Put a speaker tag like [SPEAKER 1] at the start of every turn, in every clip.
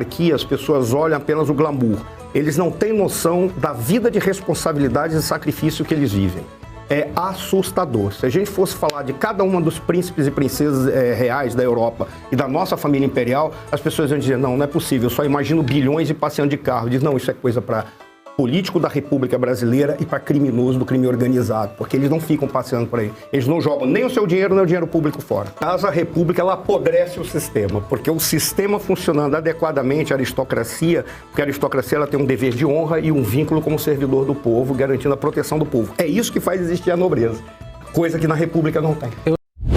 [SPEAKER 1] Aqui as pessoas olham apenas o glamour. Eles não têm noção da vida de responsabilidade e sacrifício que eles vivem. É assustador. Se a gente fosse falar de cada uma dos príncipes e princesas reais da Europa e da nossa família imperial, as pessoas iam dizer, não, não é possível, eu só imagino bilhões e passeando de carro. Diz, não, isso é coisa para político da República Brasileira e para criminoso do crime organizado, porque eles não ficam passeando por aí. Eles não jogam nem o seu dinheiro, nem o dinheiro público fora. Mas a República, ela apodrece o sistema, porque o sistema funcionando adequadamente, a aristocracia, porque a aristocracia ela tem um dever de honra e um vínculo como servidor do povo, garantindo a proteção do povo. É isso que faz existir a nobreza, coisa que na República não tem.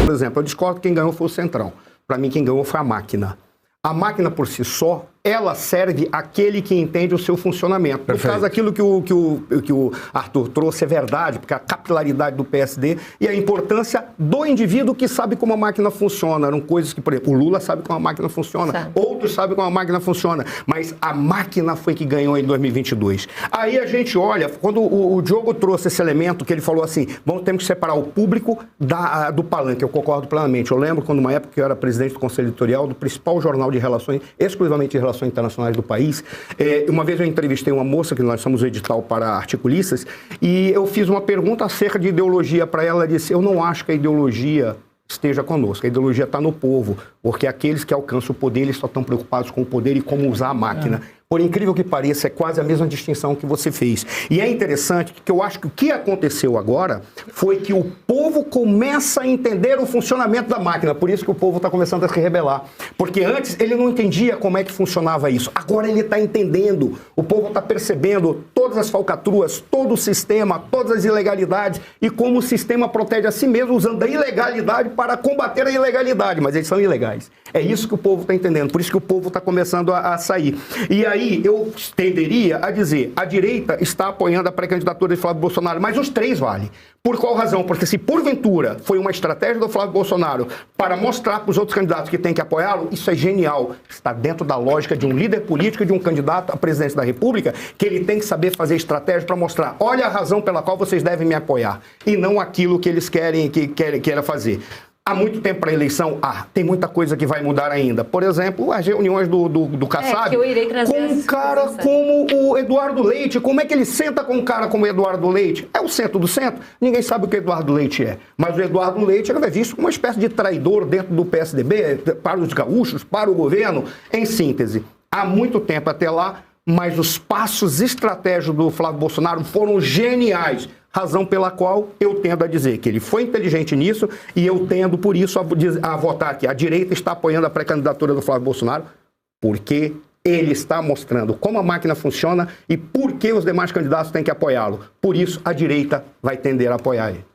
[SPEAKER 1] Por exemplo, eu discordo que quem ganhou foi o Centrão. Para mim, quem ganhou foi a máquina. A máquina por si só, ela serve àquele que entende o seu funcionamento. No caso, aquilo que o Arthur trouxe é verdade, porque a capilaridade do PSD e a importância do indivíduo que sabe como a máquina funciona. Eram coisas que, por exemplo, o Lula sabe como a máquina funciona, outros sabem como a máquina funciona, mas a máquina foi que ganhou em 2022. Aí a gente olha, quando o Diogo trouxe esse elemento, que ele falou assim, temos que separar o público do palanque, eu concordo plenamente. Eu lembro quando, uma época, que eu era presidente do Conselho Editorial do principal jornal de relações, exclusivamente de relações internacionais do país. Uma vez eu entrevistei uma moça, que nós somos o edital para articulistas, e eu fiz uma pergunta acerca de ideologia para ela. Ela disse, eu não acho que a ideologia esteja conosco, a ideologia está no povo, porque aqueles que alcançam o poder, eles só estão preocupados com o poder e como usar a máquina. Por incrível que pareça, é quase a mesma distinção que você fez. E é interessante que eu acho que o que aconteceu agora foi que o povo começa a entender o funcionamento da máquina. Por isso que o povo está começando a se rebelar. Porque antes ele não entendia como é que funcionava isso. Agora ele está entendendo. O povo está percebendo todas as falcatruas, todo o sistema, todas as ilegalidades e como o sistema protege a si mesmo usando a ilegalidade para combater a ilegalidade. Mas eles são ilegais. É isso que o povo está entendendo. Por isso que o povo está começando a sair. E aí eu tenderia a dizer, a direita está apoiando a pré-candidatura de Flávio Bolsonaro, mas os três valem. Por qual razão? Porque se porventura foi uma estratégia do Flávio Bolsonaro para mostrar para os outros candidatos que tem que apoiá-lo, isso é genial. Está dentro da lógica de um líder político e de um candidato à presidência da República, que ele tem que saber fazer estratégia para mostrar, olha a razão pela qual vocês devem me apoiar, e não aquilo que eles querem fazer. Há muito tempo para a eleição? Tem muita coisa que vai mudar ainda. Por exemplo, as reuniões do Kassab com um cara como o Eduardo Leite. Como é que ele senta com um cara como o Eduardo Leite? É o centro do centro? Ninguém sabe o que o Eduardo Leite é. Mas o Eduardo Leite é visto como uma espécie de traidor dentro do PSDB, para os gaúchos, para o governo. Em síntese, há muito tempo até lá, mas os passos estratégicos do Flávio Bolsonaro foram geniais. Razão pela qual eu tendo a dizer que ele foi inteligente nisso e eu tendo, por isso, a votar que a direita está apoiando a pré-candidatura do Flávio Bolsonaro, porque ele está mostrando como a máquina funciona e por que os demais candidatos têm que apoiá-lo. Por isso, a direita vai tender a apoiar ele.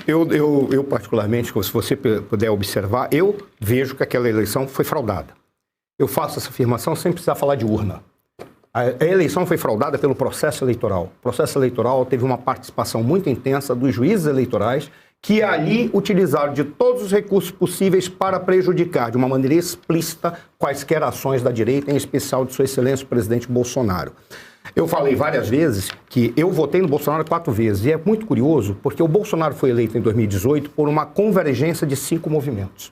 [SPEAKER 1] Eu particularmente, se você puder observar, eu vejo que aquela eleição foi fraudada. Eu faço essa afirmação sem precisar falar de urna. A eleição foi fraudada pelo processo eleitoral. O processo eleitoral teve uma participação muito intensa dos juízes eleitorais que ali utilizaram de todos os recursos possíveis para prejudicar de uma maneira explícita quaisquer ações da direita, em especial de Sua Excelência o presidente Bolsonaro. Eu falei várias vezes que eu votei no Bolsonaro 4 vezes e é muito curioso porque o Bolsonaro foi eleito em 2018 por uma convergência de 5 movimentos.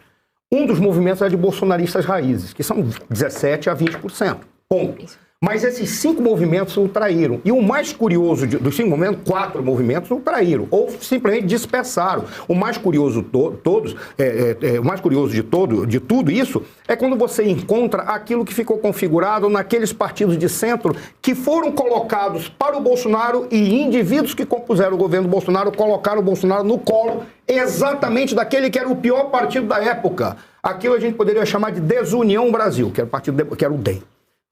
[SPEAKER 1] Um dos movimentos é de bolsonaristas raízes, que são 17% a 20%. Ponto. Mas esses 5 movimentos o traíram. E o mais curioso dos 5 movimentos, 4 movimentos o traíram. Ou simplesmente dispersaram. O mais curioso o mais curioso de tudo isso é quando você encontra aquilo que ficou configurado naqueles partidos de centro que foram colocados para o Bolsonaro e indivíduos que compuseram o governo Bolsonaro colocaram o Bolsonaro no colo exatamente daquele que era o pior partido da época. Aquilo a gente poderia chamar de Desunião Brasil, que era o DEM.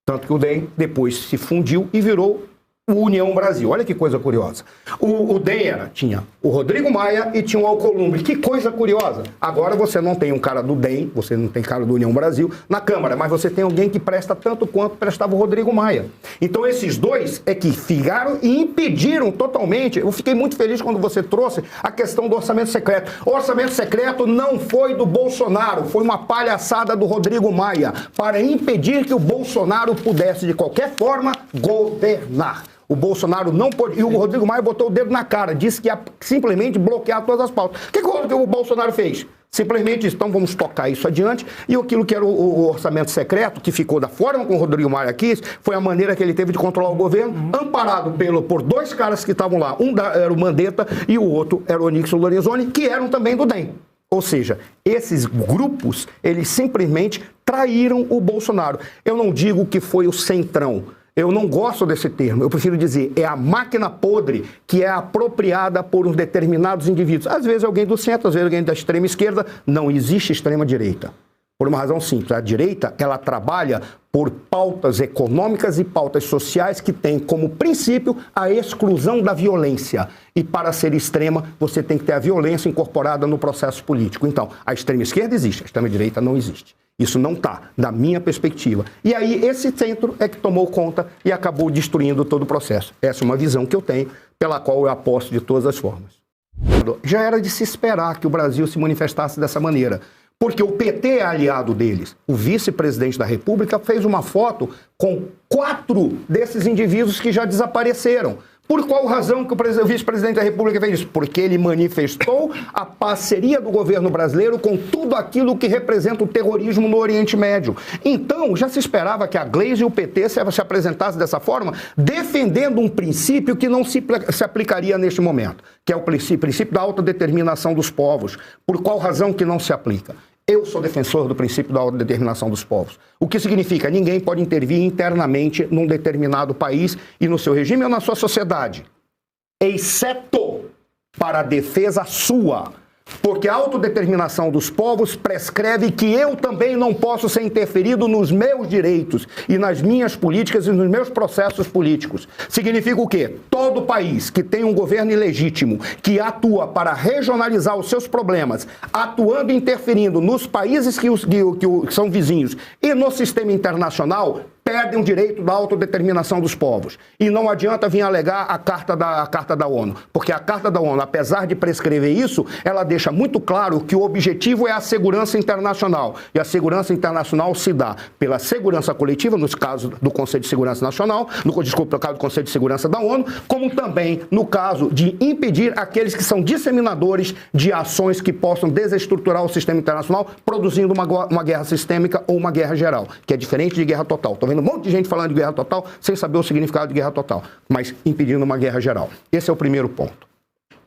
[SPEAKER 1] Tanto que o DEM depois se fundiu e virou o União Brasil. Olha que coisa curiosa. O DEM tinha o Rodrigo Maia e tinha o Alcolumbre. Que coisa curiosa. Agora você não tem um cara do DEM, você não tem cara do União Brasil na Câmara, mas você tem alguém que presta tanto quanto prestava o Rodrigo Maia. Então esses dois é que ficaram e impediram totalmente. Eu fiquei muito feliz quando você trouxe a questão do orçamento secreto. O orçamento secreto não foi do Bolsonaro, foi uma palhaçada do Rodrigo Maia para impedir que o Bolsonaro pudesse, de qualquer forma, governar. O Bolsonaro não pôde... E o Rodrigo Maia botou o dedo na cara, disse que ia simplesmente bloquear todas as pautas. O que o Bolsonaro fez? Simplesmente disse, então vamos tocar isso adiante, e aquilo que era o orçamento secreto, que ficou da forma como o Rodrigo Maia quis, foi a maneira que ele teve de controlar o governo, amparado por dois caras que estavam lá. Um era o Mandetta e o outro era o Onyx Lorenzoni, que eram também do DEM. Ou seja, esses grupos, eles simplesmente traíram o Bolsonaro. Eu não digo que foi o centrão. Eu não gosto desse termo, eu prefiro dizer, é a máquina podre que é apropriada por uns determinados indivíduos. Às vezes alguém do centro, às vezes alguém da extrema esquerda. Não existe extrema direita. Por uma razão simples, a direita, ela trabalha por pautas econômicas e pautas sociais que têm como princípio a exclusão da violência. E para ser extrema, você tem que ter a violência incorporada no processo político. Então, a extrema esquerda existe, a extrema direita não existe. Isso não está, da minha perspectiva. E aí, esse centro é que tomou conta e acabou destruindo todo o processo. Essa é uma visão que eu tenho, pela qual eu aposto de todas as formas. Já era de se esperar que o Brasil se manifestasse dessa maneira, porque o PT é aliado deles. O vice-presidente da República fez uma foto com 4 desses indivíduos que já desapareceram. Por qual razão que o vice-presidente da República fez isso? Porque ele manifestou a parceria do governo brasileiro com tudo aquilo que representa o terrorismo no Oriente Médio. Então, já se esperava que a Gleisi e o PT se apresentassem dessa forma, defendendo um princípio que não se aplicaria neste momento, que é o princípio da autodeterminação dos povos. Por qual razão que não se aplica? Eu sou defensor do princípio da autodeterminação dos povos. O que significa que ninguém pode intervir internamente num determinado país e no seu regime ou na sua sociedade, exceto para a defesa sua. Porque a autodeterminação dos povos prescreve que eu também não posso ser interferido nos meus direitos e nas minhas políticas e nos meus processos políticos. Significa o quê? Todo país que tem um governo ilegítimo, que atua para regionalizar os seus problemas, atuando e interferindo nos países que são vizinhos e no sistema internacional, perdem o direito da autodeterminação dos povos. E não adianta vir alegar a Carta da ONU, porque a Carta da ONU, apesar de prescrever isso, ela deixa muito claro que o objetivo é a segurança internacional. E a segurança internacional se dá pela segurança coletiva, nos casos do Conselho de Segurança Nacional, no caso do Conselho de Segurança da ONU, como também no caso de impedir aqueles que são disseminadores de ações que possam desestruturar o sistema internacional, produzindo uma guerra sistêmica ou uma guerra geral, que é diferente de guerra total. Estou vendo um monte de gente falando de guerra total sem saber o significado de guerra total, mas impedindo uma guerra geral. Esse é o primeiro ponto.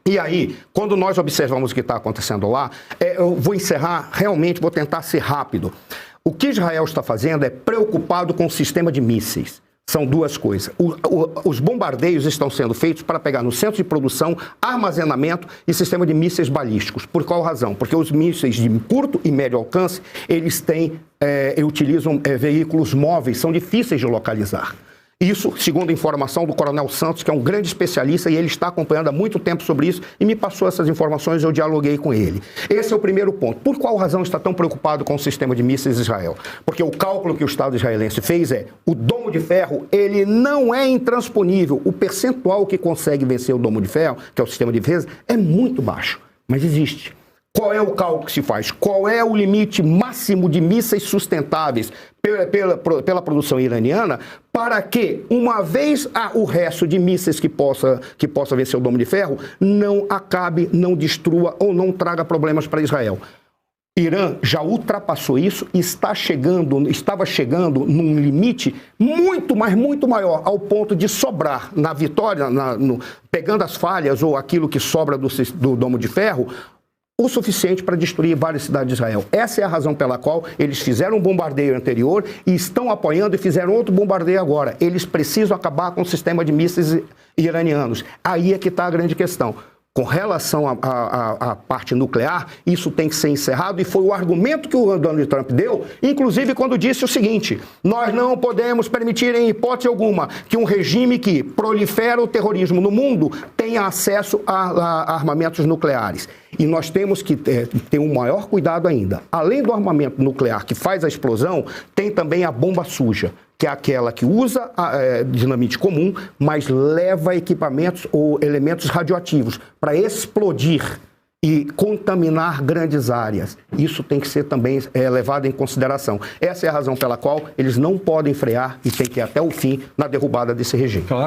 [SPEAKER 1] E aí, quando nós observamos o que está acontecendo lá, eu vou encerrar, realmente vou tentar ser rápido. O que Israel está fazendo é preocupado com o sistema de mísseis. São duas coisas. Os bombardeios estão sendo feitos para pegar no centro de produção, armazenamento e sistema de mísseis balísticos. Por qual razão? Porque os mísseis de curto e médio alcance, eles utilizam veículos móveis, são difíceis de localizar. Isso, segundo a informação do Coronel Santos, que é um grande especialista, e ele está acompanhando há muito tempo sobre isso, e me passou essas informações e eu dialoguei com ele. Esse é o primeiro ponto. Por qual razão está tão preocupado com o sistema de mísseis de Israel? Porque o cálculo que o Estado israelense fez o domo de ferro, ele não é intransponível. O percentual que consegue vencer o domo de ferro, que é o sistema de defesa, é muito baixo, mas existe. Qual é o cálculo que se faz? Qual é o limite máximo de mísseis sustentáveis pela produção iraniana para que, uma vez o resto de mísseis que possa vencer o domo de ferro, não acabe, não destrua ou não traga problemas para Israel? Irã já ultrapassou isso e estava chegando num limite muito, mas muito maior, ao ponto de sobrar na vitória, pegando as falhas ou aquilo que sobra do domo de ferro, o suficiente para destruir várias cidades de Israel. Essa é a razão pela qual eles fizeram um bombardeio anterior e estão apoiando e fizeram outro bombardeio agora. Eles precisam acabar com o sistema de mísseis iranianos. Aí é que está a grande questão. Com relação à parte nuclear, isso tem que ser encerrado e foi o argumento que o Donald Trump deu, inclusive quando disse o seguinte: nós não podemos permitir em hipótese alguma que um regime que prolifera o terrorismo no mundo tenha acesso a armamentos nucleares. E nós temos que ter um maior cuidado ainda. Além do armamento nuclear que faz a explosão, tem também a bomba suja, que é aquela que usa dinamite comum, mas leva equipamentos ou elementos radioativos para explodir e contaminar grandes áreas. Isso tem que ser também levado em consideração. Essa é a razão pela qual eles não podem frear e tem que ir até o fim na derrubada desse regime. Claro.